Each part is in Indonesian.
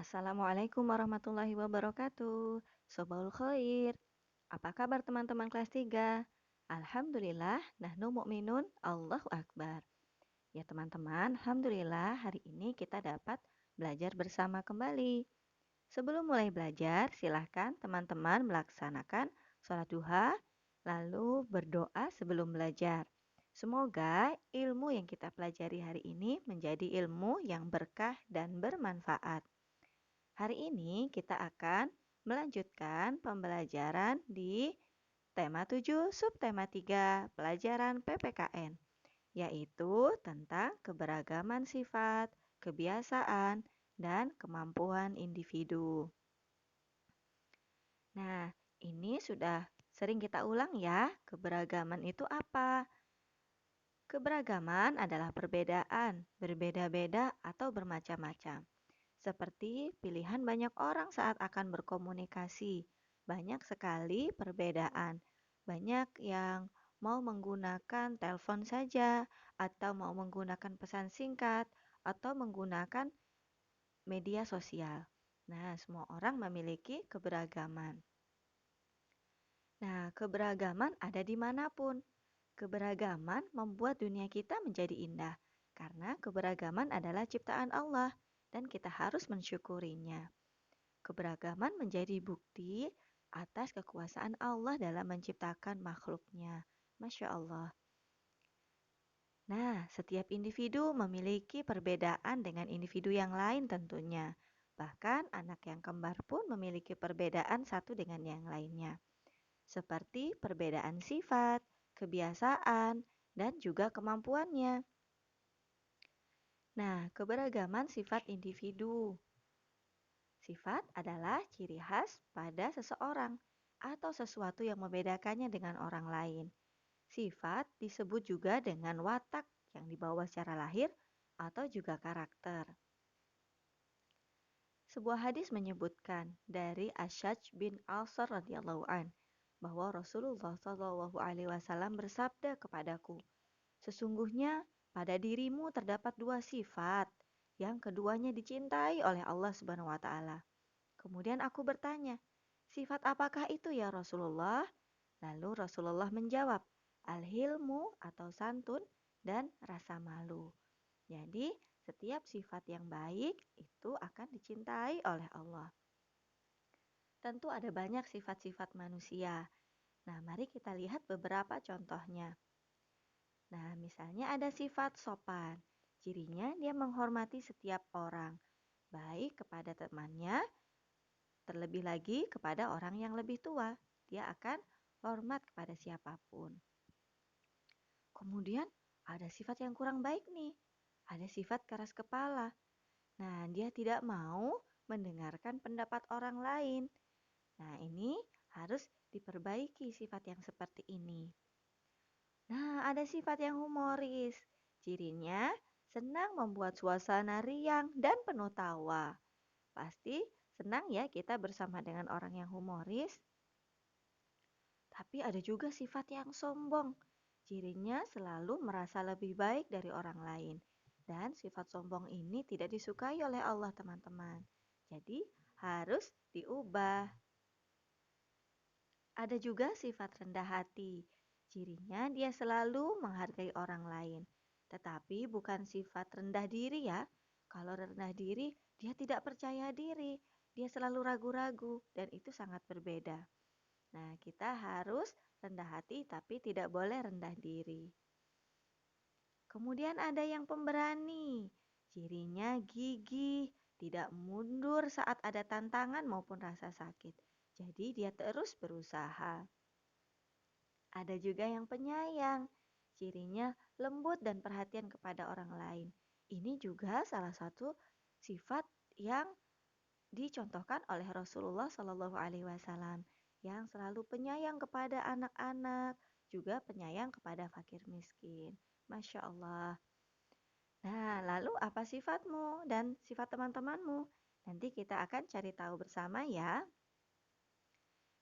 Assalamualaikum warahmatullahi wabarakatuh. Sobahul khair. Apa kabar teman-teman kelas 3? Alhamdulillah, nahnu mu'minun, Allahu Akbar. Ya teman-teman, Alhamdulillah hari ini kita dapat belajar bersama kembali. Sebelum mulai belajar, silahkan teman-teman melaksanakan sholat duha, lalu berdoa sebelum belajar. Semoga ilmu yang kita pelajari hari ini menjadi ilmu yang berkah dan bermanfaat. Hari ini kita akan melanjutkan pembelajaran di tema 7 subtema 3 pelajaran PPKN, yaitu tentang keberagaman sifat, kebiasaan, dan kemampuan individu. Nah, ini sudah sering kita ulang ya, keberagaman itu apa? Keberagaman adalah perbedaan, berbeda-beda atau bermacam-macam. Seperti pilihan banyak orang saat akan berkomunikasi. Banyak sekali perbedaan. Banyak yang mau menggunakan telepon saja, atau mau menggunakan pesan singkat, atau menggunakan media sosial. Nah, semua orang memiliki keberagaman. Nah, keberagaman ada dimanapun. Keberagaman membuat dunia kita menjadi indah, karena keberagaman adalah ciptaan Allah dan kita harus mensyukurinya. Keberagaman menjadi bukti atas kekuasaan Allah dalam menciptakan makhluknya. Masya Allah. Nah, setiap individu memiliki perbedaan dengan individu yang lain tentunya. Bahkan anak yang kembar pun memiliki perbedaan satu dengan yang lainnya. Seperti perbedaan sifat, kebiasaan, dan juga kemampuannya. Nah, keberagaman sifat individu. Sifat adalah ciri khas pada seseorang atau sesuatu yang membedakannya dengan orang lain. Sifat disebut juga dengan watak yang dibawa secara lahir atau juga karakter. Sebuah hadis menyebutkan dari Asyaj bin Al-Sar radhiyallahu an bahwa Rasulullah Shallallahu alaihi wasallam bersabda kepadaku, "Sesungguhnya pada dirimu terdapat dua sifat yang keduanya dicintai oleh Allah Subhanahu wa taala." Kemudian aku bertanya, "Sifat apakah itu ya Rasulullah?" Lalu Rasulullah menjawab, "Al-hilmu atau santun dan rasa malu." Jadi, setiap sifat yang baik itu akan dicintai oleh Allah. Tentu ada banyak sifat-sifat manusia. Nah, mari kita lihat beberapa contohnya. Nah, misalnya ada sifat sopan. Cirinya dia menghormati setiap orang, baik kepada temannya, terlebih lagi kepada orang yang lebih tua. Dia akan hormat kepada siapapun. Kemudian ada sifat yang kurang baik nih. Ada sifat keras kepala. Nah, dia tidak mau mendengarkan pendapat orang lain. Nah, ini harus diperbaiki sifat yang seperti ini. Nah, ada sifat yang humoris. Cirinya senang membuat suasana riang dan penuh tawa. Pasti senang ya kita bersama dengan orang yang humoris. Tapi ada juga sifat yang sombong. Cirinya selalu merasa lebih baik dari orang lain. Dan sifat sombong ini tidak disukai oleh Allah, teman-teman. Jadi, harus diubah. Ada juga sifat rendah hati. Cirinya dia selalu menghargai orang lain. Tetapi bukan sifat rendah diri ya. Kalau rendah diri, dia tidak percaya diri. Dia selalu ragu-ragu dan itu sangat berbeda. Nah, kita harus rendah hati tapi tidak boleh rendah diri. Kemudian ada yang pemberani. Cirinya gigih, tidak mundur saat ada tantangan maupun rasa sakit. Jadi dia terus berusaha. Ada juga yang penyayang. Cirinya lembut dan perhatian kepada orang lain. Ini juga salah satu sifat yang dicontohkan oleh Rasulullah Shallallahu Alaihi Wasallam yang selalu penyayang kepada anak-anak, juga penyayang kepada fakir miskin. Masya Allah. Nah, lalu apa sifatmu dan sifat teman-temanmu? Nanti kita akan cari tahu bersama ya.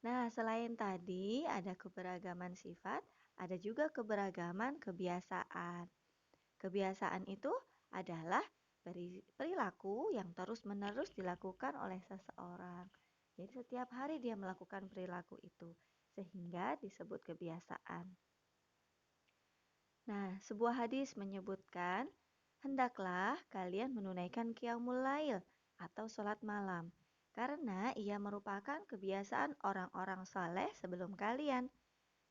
Nah, selain tadi ada keberagaman sifat, ada juga keberagaman kebiasaan. Kebiasaan itu adalah perilaku yang terus-menerus dilakukan oleh seseorang. Jadi setiap hari dia melakukan perilaku itu, sehingga disebut kebiasaan. Nah, sebuah hadis menyebutkan, hendaklah kalian menunaikan qiyamul lail atau sholat malam, karena ia merupakan kebiasaan orang-orang saleh sebelum kalian.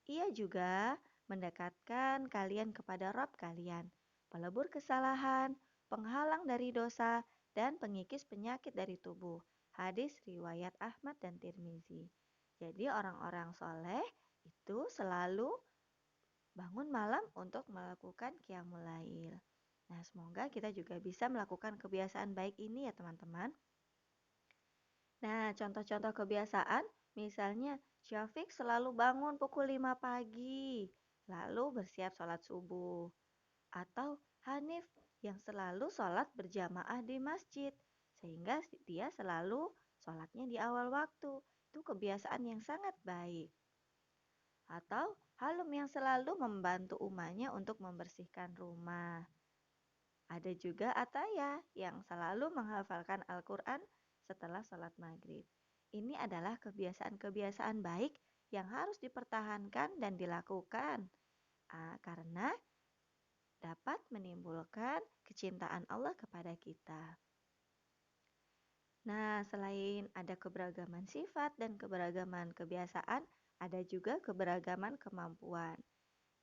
Ia juga mendekatkan kalian kepada Rabb kalian, pelebur kesalahan, penghalang dari dosa, dan pengikis penyakit dari tubuh. Hadis riwayat Ahmad dan Tirmizi. Jadi orang-orang soleh itu selalu bangun malam untuk melakukan qiyamul lail. Nah, semoga kita juga bisa melakukan kebiasaan baik ini ya teman-teman. Nah, contoh-contoh kebiasaan, misalnya Syafiq selalu bangun pukul 5 pagi, lalu bersiap sholat subuh. Atau Hanif yang selalu sholat berjamaah di masjid, sehingga dia selalu sholatnya di awal waktu. Itu kebiasaan yang sangat baik. Atau Halum yang selalu membantu umatnya untuk membersihkan rumah. Ada juga Ataya yang selalu menghafalkan Al-Quran setelah sholat maghrib. Ini adalah kebiasaan-kebiasaan baik yang harus dipertahankan dan dilakukan karena dapat menimbulkan kecintaan Allah kepada kita. Nah, selain ada keberagaman sifat dan keberagaman kebiasaan, ada juga keberagaman kemampuan.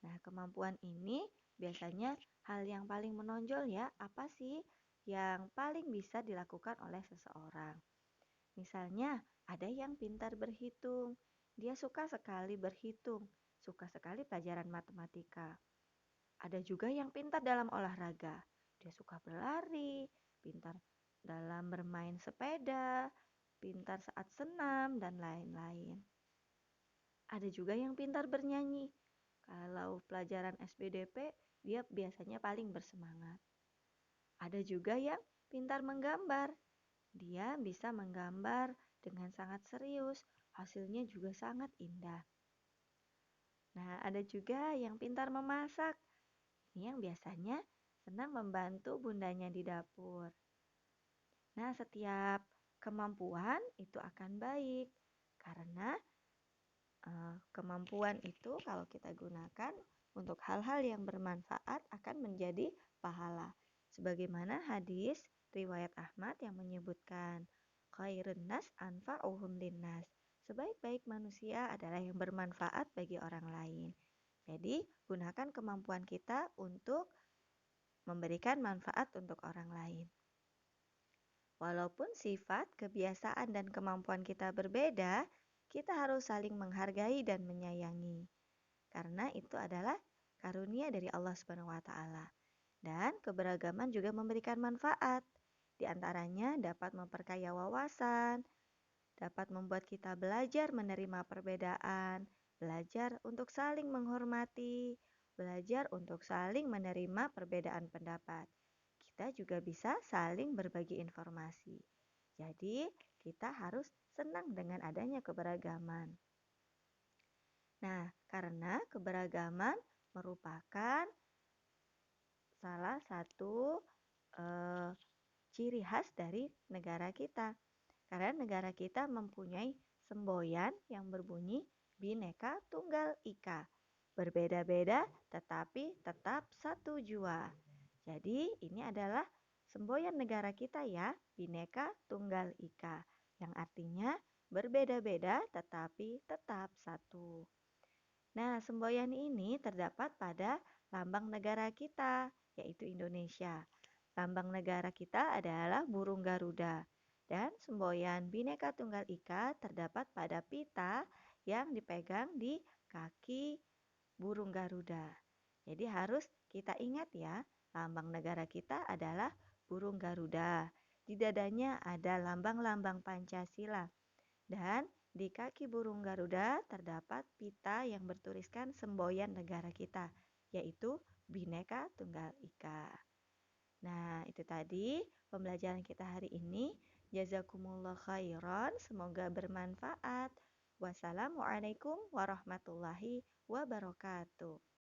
Nah, kemampuan ini biasanya hal yang paling menonjol ya, apa sih yang paling bisa dilakukan oleh seseorang. Misalnya, ada yang pintar berhitung. Dia suka sekali berhitung, suka sekali pelajaran matematika. Ada juga yang pintar dalam olahraga. Dia suka berlari, pintar dalam bermain sepeda, pintar saat senam, dan lain-lain. Ada juga yang pintar bernyanyi. Kalau pelajaran SBDP, dia biasanya paling bersemangat. Ada juga yang pintar menggambar. Dia bisa menggambar dengan sangat serius, hasilnya juga sangat indah. Nah, ada juga yang pintar memasak. Ini yang biasanya senang membantu bundanya di dapur. Nah, setiap kemampuan itu akan baik karena kemampuan itu kalau kita gunakan untuk hal-hal yang bermanfaat akan menjadi pahala. Sebagaimana hadis riwayat Ahmad yang menyebutkan khairun nas anfa'uhum linnas. Sebaik-baik manusia adalah yang bermanfaat bagi orang lain. Jadi, gunakan kemampuan kita untuk memberikan manfaat untuk orang lain. Walaupun sifat, kebiasaan, dan kemampuan kita berbeda, kita harus saling menghargai dan menyayangi. Karena itu adalah karunia dari Allah Subhanahu wa taala. Dan keberagaman juga memberikan manfaat. Di antaranya dapat memperkaya wawasan, dapat membuat kita belajar menerima perbedaan, belajar untuk saling menghormati, belajar untuk saling menerima perbedaan pendapat. Kita juga bisa saling berbagi informasi. Jadi, kita harus senang dengan adanya keberagaman. Nah, karena keberagaman merupakan salah satu ciri khas dari negara kita. Karena negara kita mempunyai semboyan yang berbunyi Bhinneka Tunggal Ika. Berbeda-beda tetapi tetap satu jua. Jadi ini adalah semboyan negara kita ya, Bhinneka Tunggal Ika. Yang artinya berbeda-beda tetapi tetap satu. Nah, semboyan ini terdapat pada lambang negara kita, yaitu Indonesia. Lambang negara kita adalah burung Garuda. Dan semboyan Bhinneka Tunggal Ika terdapat pada pita yang dipegang di kaki burung Garuda. Jadi harus kita ingat ya, lambang negara kita adalah burung Garuda. Di dadanya ada lambang-lambang Pancasila. Dan di kaki burung Garuda terdapat pita yang bertuliskan semboyan negara kita, yaitu Bhinneka Tunggal Ika. Nah, itu tadi pembelajaran kita hari ini. Jazakumullah khairan, semoga bermanfaat. Wassalamualaikum warahmatullahi wabarakatuh.